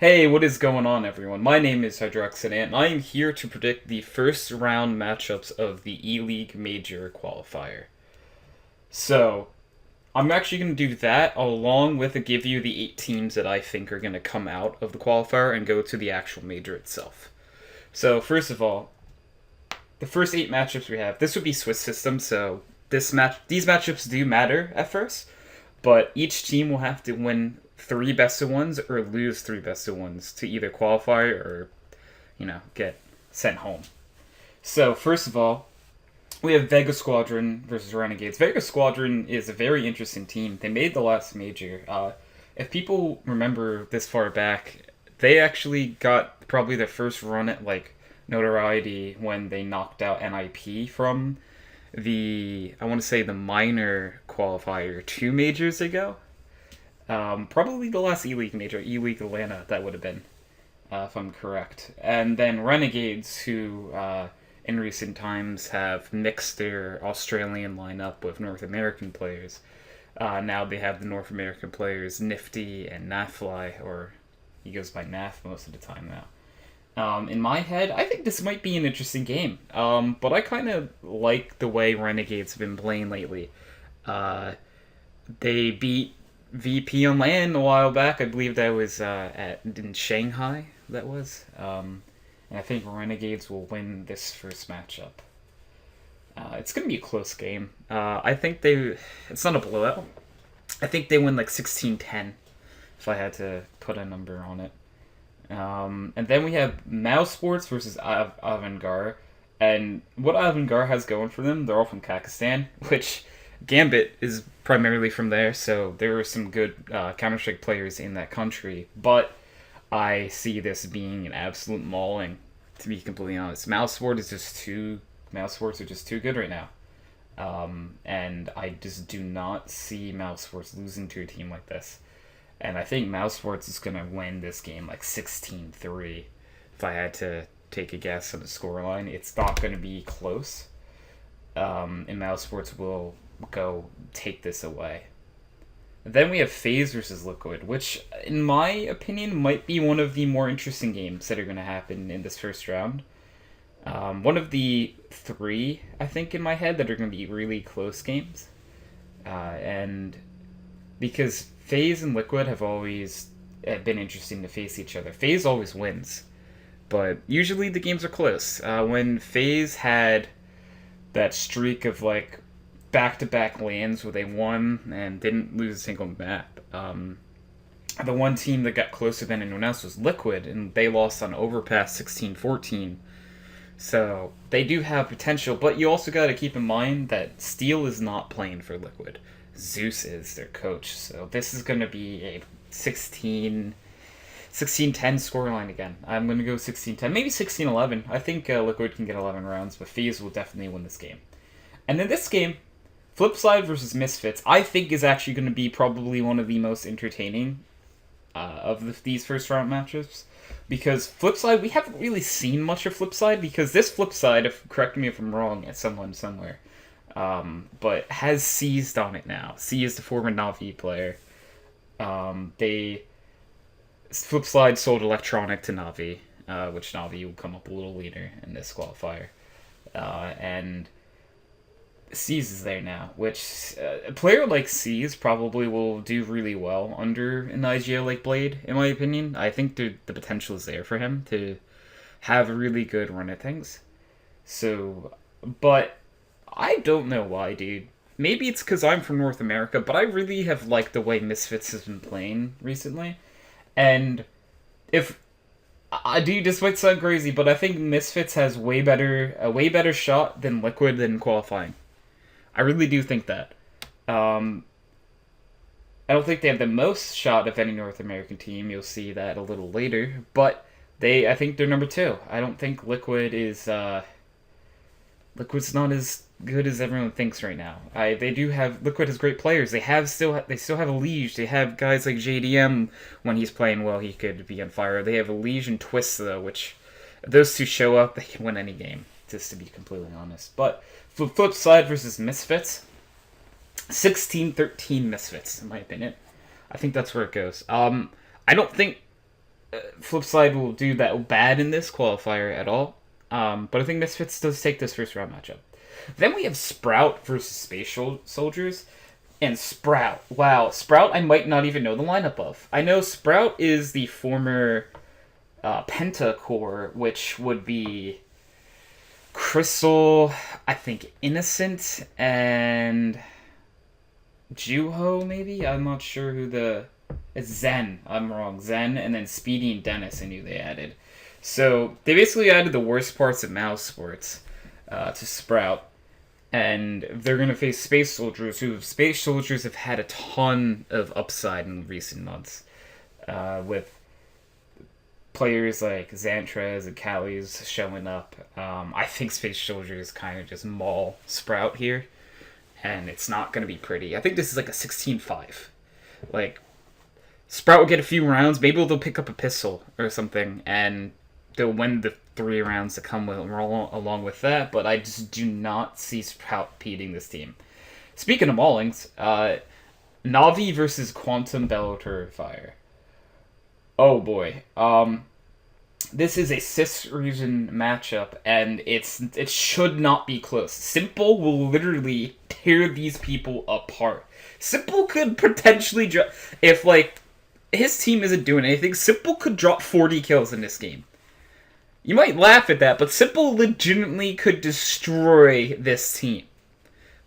Hey, what is going on, everyone? My name is HydroxideAnt, and I am here to predict the first round matchups of the E-League Major Qualifier. So, I'm actually going to do that along with give you the 8 teams that I think are going to come out of the qualifier and go to the actual major itself. So, first of all, the first 8 matchups we have, this would be Swiss system, so these matchups do matter at first, but each team will have to win 3 best of 1s or lose 3 best of 1s to either qualify or, get sent home. So, first of all, we have Vega Squadron versus Renegades. Vega Squadron is a very interesting team. They made the last major. If people remember this far back, they actually got probably their first run at notoriety when they knocked out NIP from I want to say the minor qualifier 2 majors ago. Probably the last E-League major, E-League Atlanta, that would have been, if I'm correct. And then Renegades, who in recent times have mixed their Australian lineup with North American players. Now they have the North American players Nifty and Nafly, or he goes by Naf most of the time now. In my head, I think this might be an interesting game. But I kind of like the way Renegades have been playing lately. They beat VP on LAN a while back. I believe that was in Shanghai. That was. And I think Renegades will win this first matchup. It's going to be a close game. I think it's not a blowout. I think they win like 16-10, if I had to put a number on it. And then we have Mouse Sports versus Avantgarde. And what Avantgarde has going for them, they're all from Pakistan, which Gambit is primarily from there, so there are some good Counter-Strike players in that country. But I see this being an absolute mauling, to be completely honest. Mouse Sports are just too good right now. And I just do not see Mouse Sports losing to a team like this. And I think Mouse Sports is going to win this game like 16-3. If I had to take a guess on the scoreline, it's not going to be close. And Mouse Sports will go take this away. Then we have FaZe versus Liquid, which, in my opinion, might be one of the more interesting games that are going to happen in this first round. One of the 3, I think, in my head that are going to be really close games. And because FaZe and Liquid have always been interesting to face each other. FaZe always wins, but usually the games are close. When FaZe had that streak of back-to-back lands where they won and didn't lose a single map, the one team that got closer than anyone else was Liquid, and they lost on Overpass 16-14. So they do have potential, but you also got to keep in mind that Steel is not playing for Liquid. Zeus is their coach, so this is going to be a 16-10 scoreline again. I'm going to go 16-10, maybe 16-11. I think Liquid can get 11 rounds, but FaZe will definitely win this game. And in this game, Flipside versus Misfits, I think is actually going to be probably one of the most entertaining these first round matchups. Because Flipside, we haven't really seen much of Flipside, because this Flipside, correct me if I'm wrong, at someone somewhere, but has seized on it now. Seized the former Na'Vi player. Flipside sold Electronic to Na'Vi, which Na'Vi will come up a little later in this qualifier. And Seas is there now, which a player like Seas probably will do really well under an IGL like Blade, in my opinion. I think the potential is there for him to have a really good run at things. So, but I don't know why, dude. Maybe it's because I'm from North America, but I really have liked the way Misfits has been playing recently. And if this might sound crazy, but I think Misfits has a way better shot than Liquid in qualifying. I really do think that. I don't think they have the most shot of any North American team. You'll see that a little later, but I think they're number 2. I don't think Liquid is. Liquid's not as good as everyone thinks right now. Liquid has great players. They still have ELEAGUE. They have guys like JDM. When he's playing well, he could be on fire. They have ELEAGUE and Twist, though, which those two show up, they can win any game. Just to be completely honest, but Flipside versus Misfits, 16-13 Misfits, in my opinion. I think that's where it goes. I don't think Flip side will do that bad in this qualifier at all. But I think Misfits does take this first round matchup. Then we have Sprout versus Space Soldiers. And Sprout. Wow, Sprout I might not even know the lineup of. I know Sprout is the former Pentacore, which would be Crystal, I think Innocent, and Juho, maybe? I'm not sure who the... It's Zen. I'm wrong. Zen, and then Speedy and Dennis I knew they added. So, they basically added the worst parts of Mouse Sports to Sprout. And they're going to face Space Soldiers, who Space Soldiers have had a ton of upside in recent months. With players like Xantrez and Callies showing up. I think Space Soldiers kind of just maul Sprout here. And it's not going to be pretty. I think this is like a 16-5. Like, Sprout will get a few rounds. Maybe they'll pick up a pistol or something. And they'll win the 3 rounds that come along with that, but I just do not see Sprout beating this team. Speaking of maulings, Na'Vi versus Quantum Bellator Fire. Oh boy. This is a cis region matchup, and it should not be close. Simple will literally tear these people apart. Simple could potentially if like his team isn't doing anything, Simple could drop 40 kills in this game. You might laugh at that, but Simple legitimately could destroy this team.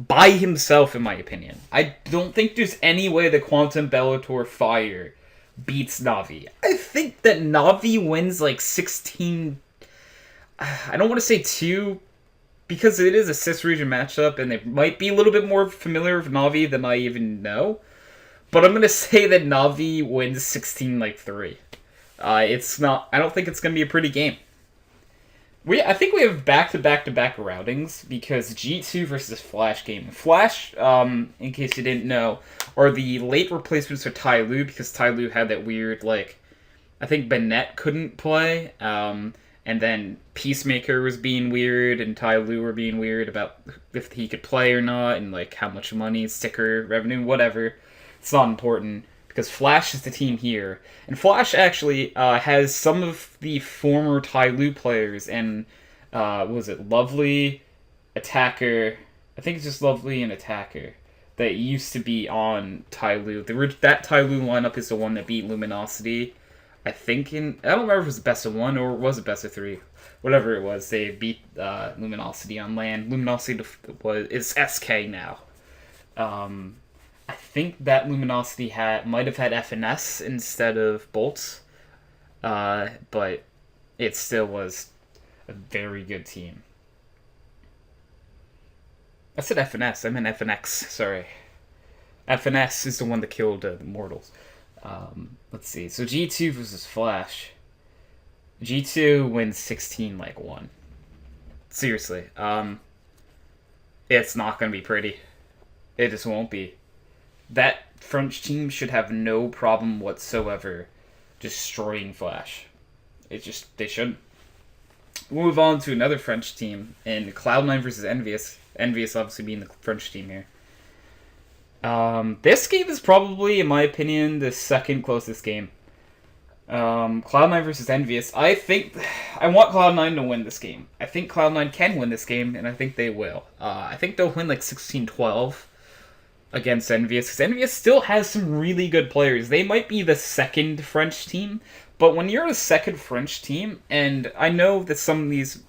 By himself, in my opinion. I don't think there's any way the Quantum Bellator Fire beats Na'Vi. I think that Na'Vi wins like 16... I don't want to say 2, because it is a cis region matchup, and they might be a little bit more familiar with Na'Vi than I even know. But I'm going to say that Na'Vi wins 16-3. It's not... I don't think it's going to be a pretty game. I think we have back-to-back-to-back routings, because G2 versus Flash game. Flash, in case you didn't know, are the late replacements for Tai Lu, because Tai Lu had that weird, like, I think Bennett couldn't play, and then Peacemaker was being weird, and Tai Lu were being weird about if he could play or not, and, like, how much money, sticker, revenue, whatever. It's not important. Because Flash is the team here. And Flash actually has some of the former Tai Lu players. And, was it Lovely, Attacker? I think it's just Lovely and Attacker. That used to be on Tai Lu. That Tai Lu lineup is the one that beat Luminosity. I think I don't remember if it was the best of 1 or was it best of 3. Whatever it was, they beat Luminosity on LAN. Luminosity is SK now. I think that Luminosity might have had FNS instead of Bolts, but it still was a very good team. I said FNS, I meant FNX, sorry. FNS is the one that killed the Mortals. Let's see, so G2 versus Flash. G2 wins 16-1. Seriously, it's not going to be pretty. It just won't be. That French team should have no problem whatsoever destroying Flash. They shouldn't. We'll move on to another French team in Cloud9 versus Envious. Envious obviously being the French team here. This game is probably, in my opinion, the second closest game. Cloud9 versus Envious. I want Cloud9 to win this game. I think Cloud9 can win this game, and I think they will. I think they'll win like 16-12. Against Envious, because Envious still has some really good players. They might be the second French team, but when you're the second French team, and I know that some of these...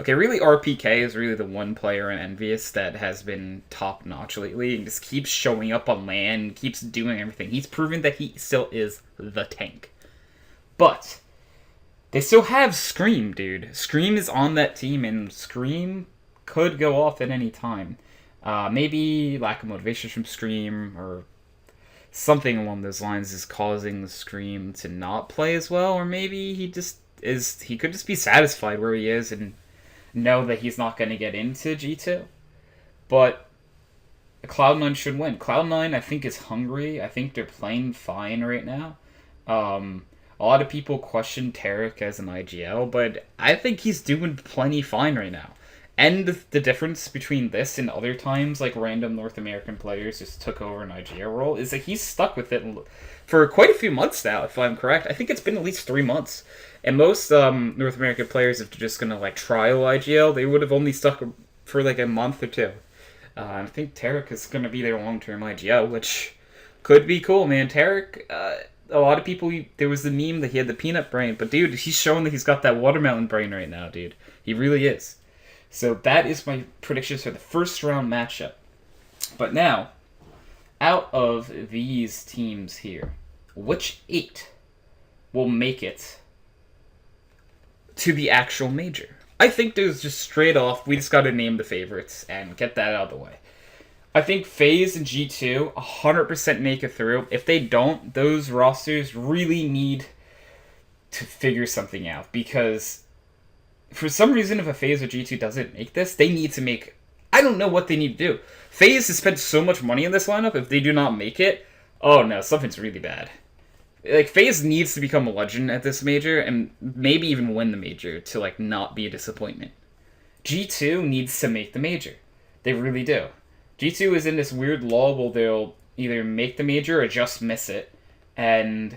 Okay, really RPK is really the one player in Envious that has been top-notch lately, and just keeps showing up on LAN, keeps doing everything. He's proven that he still is the tank. But, they still have Scream, dude. Scream is on that team, and Scream could go off at any time. Maybe lack of motivation from Scream or something along those lines is causing the Scream to not play as well, or maybe he could just be satisfied where he is and know that he's not going to get into G2. But Cloud9 should win. Cloud9, I think, is hungry. I think they're playing fine right now. A lot of people question Tarek as an IGL, but I think he's doing plenty fine right now. And the difference between this and other times, like random North American players just took over an IGL role, is that he's stuck with it for quite a few months now, if I'm correct. I think it's been at least 3 months. And most North American players, if they're just going to like trial IGL, they would have only stuck for like a month or two. I think Tarek is going to be their long-term IGL, which could be cool, man. Tarek, a lot of people, there was the meme that he had the peanut brain, but dude, he's showing that he's got that watermelon brain right now, dude. He really is. So that is my predictions for the first round matchup. But now, out of these teams here, which 8 will make it to the actual major? I think there's just straight off, we just got to name the favorites and get that out of the way. I think FaZe and G2 100% make it through. If they don't, those rosters really need to figure something out, because for some reason, if a FaZe or G2 doesn't make this, they need to make... I don't know what they need to do. FaZe has spent so much money in this lineup, if they do not make it, oh no, something's really bad. Like, FaZe needs to become a legend at this major, and maybe even win the major to, like, not be a disappointment. G2 needs to make the major. They really do. G2 is in this weird lull where they'll either make the major or just miss it, and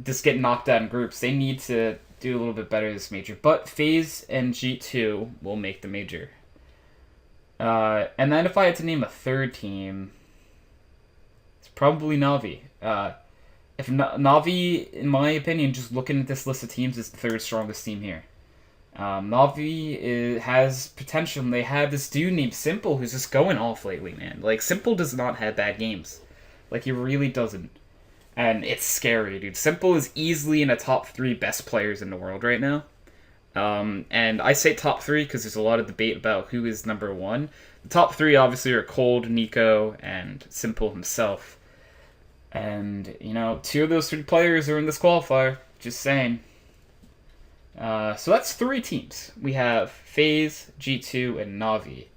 just get knocked out in groups. They need to do a little bit better this major. But FaZe and G2 will make the major. And then if I had to name a third team, it's probably Na'Vi. If Na'Vi, in my opinion, just looking at this list of teams, is the third strongest team here. Na'Vi has potential, and they have this dude named Simple who's just going off lately, man. Like, Simple does not have bad games. Like, he really doesn't. And it's scary, dude. Simple is easily in the top 3 best players in the world right now. And I say top 3 because there's a lot of debate about who is number 1. The top 3 obviously are Cold, Nico, and Simple himself. And, you know, 2 of those 3 players are in this qualifier. Just saying. So that's 3 teams. We have FaZe, G2, and Na'Vi.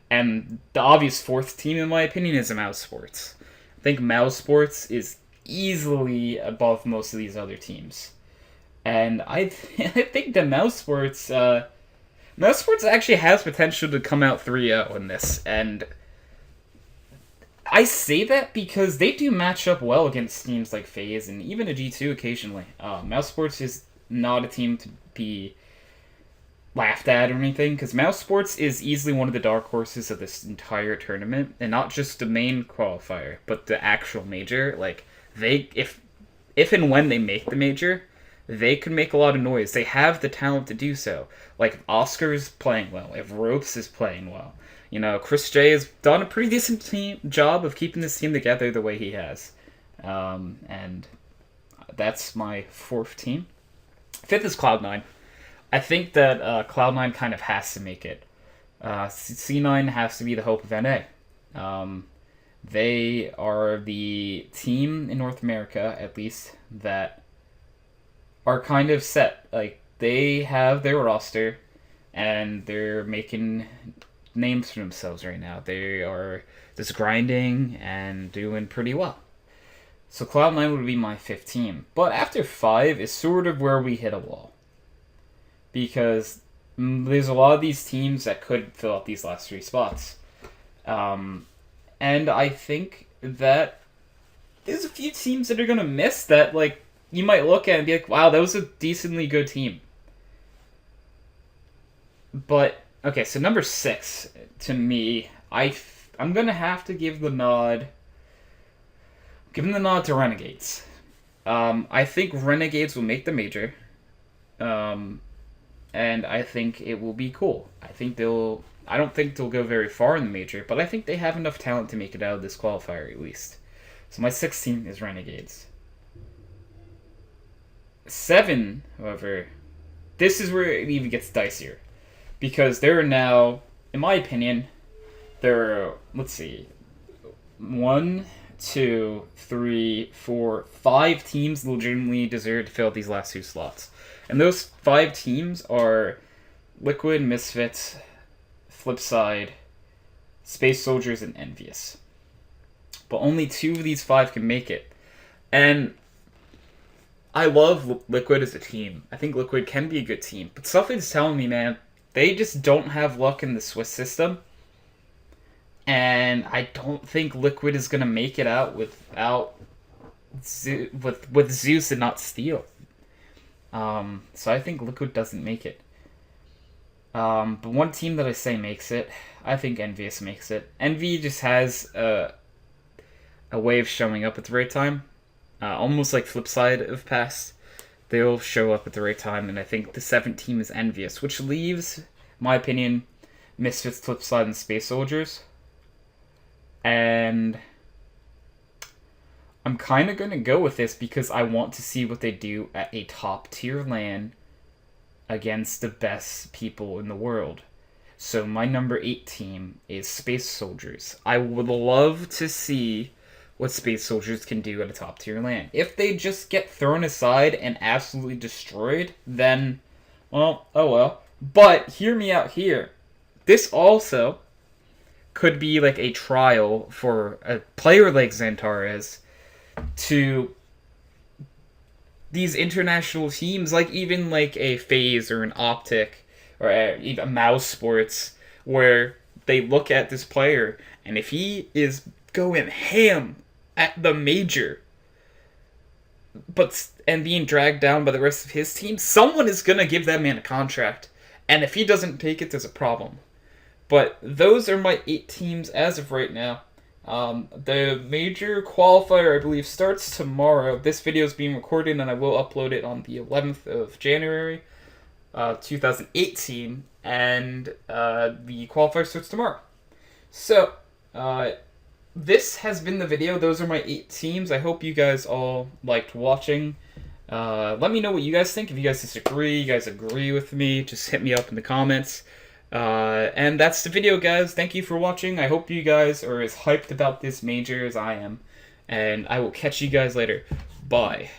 And the obvious 4th team, in my opinion, is Mouse Sports. I think Mouse Sports is easily above most of these other teams. And I think that Mouse Sports actually has potential to come out 3-0 in this. And I say that because they do match up well against teams like FaZe and even a G2 occasionally. Mouse Sports is not a team to be laughed at or anything, because Mouse Sports is easily one of the dark horses of this entire tournament, and not just the main qualifier, but the actual major. Like, they, if and when they make the major, they can make a lot of noise. They have the talent to do so. Like, if Oscar's playing well, if Ropes is playing well, you know, Chris J has done a pretty decent job of keeping this team together the way he has. And that's my 4th team. 5th is Cloud9. I think that Cloud9 kind of has to make it. C9 has to be the hope of NA. They are the team in North America, at least, that are kind of set. Like, they have their roster, and they're making names for themselves right now. They are just grinding and doing pretty well. So Cloud9 would be my 5th team. But after 5 is sort of where we hit a wall. Because there's a lot of these teams that could fill out these last 3 spots. And I think that there's a few teams that are going to miss that, like, you might look at and be like, wow, that was a decently good team. But, okay, so number 6, to me, I'm going to have to give the nod... Giving the nod to Renegades. I think Renegades will make the major. And I think it will be cool. I don't think they'll go very far in the major, but I think they have enough talent to make it out of this qualifier at least. So my 6th team is Renegades. 7, however, this is where it even gets dicier. Because there are now, in my opinion, there are, let's see, 1, 2, 3, 4, 5 teams legitimately deserve to fill these last 2 slots. And those 5 teams are Liquid, Misfits, Flipside, Space Soldiers, and Envious. But only 2 of these 5 can make it. And I love Liquid as a team. I think Liquid can be a good team. But something's telling me, man, They just don't have luck in the Swiss system. And I don't think Liquid is going to make it out without with Zeus and not Steel. So I think Liquid doesn't make it. But one team that I say makes it, I think Envious makes it. Envy just has a way of showing up at the right time. Almost like flip side of past. They'll show up at the right time, and I think the 7th team is Envious, which leaves, in my opinion, Misfits, Flipside, and Space Soldiers. And I'm kind of going to go with this because I want to see what they do at a top tier LAN against the best people in the world. So my number 8 team is Space Soldiers. I would love to see what Space Soldiers can do at a top tier LAN. If they just get thrown aside and absolutely destroyed, then, well, oh well. But hear me out here. This also could be like a trial for a player like Xantares to these international teams, like even like a FaZe or an Optic or even a Mouse Sports, where they look at this player, and if he is going ham at the major, and being dragged down by the rest of his team, someone is gonna give that man a contract, and if he doesn't take it, there's a problem. But those are my 8 teams as of right now. The major qualifier, I believe, starts tomorrow. This video is being recorded, and I will upload it on the 11th of January, 2018, and the qualifier starts tomorrow. So, this has been the video. Those are my 8 teams. I hope you guys all liked watching. Let me know what you guys think. If you guys disagree, you guys agree with me, just hit me up in the comments. And that's the video, guys. Thank you for watching. I hope you guys are as hyped about this major as I am. And I will catch you guys later. Bye.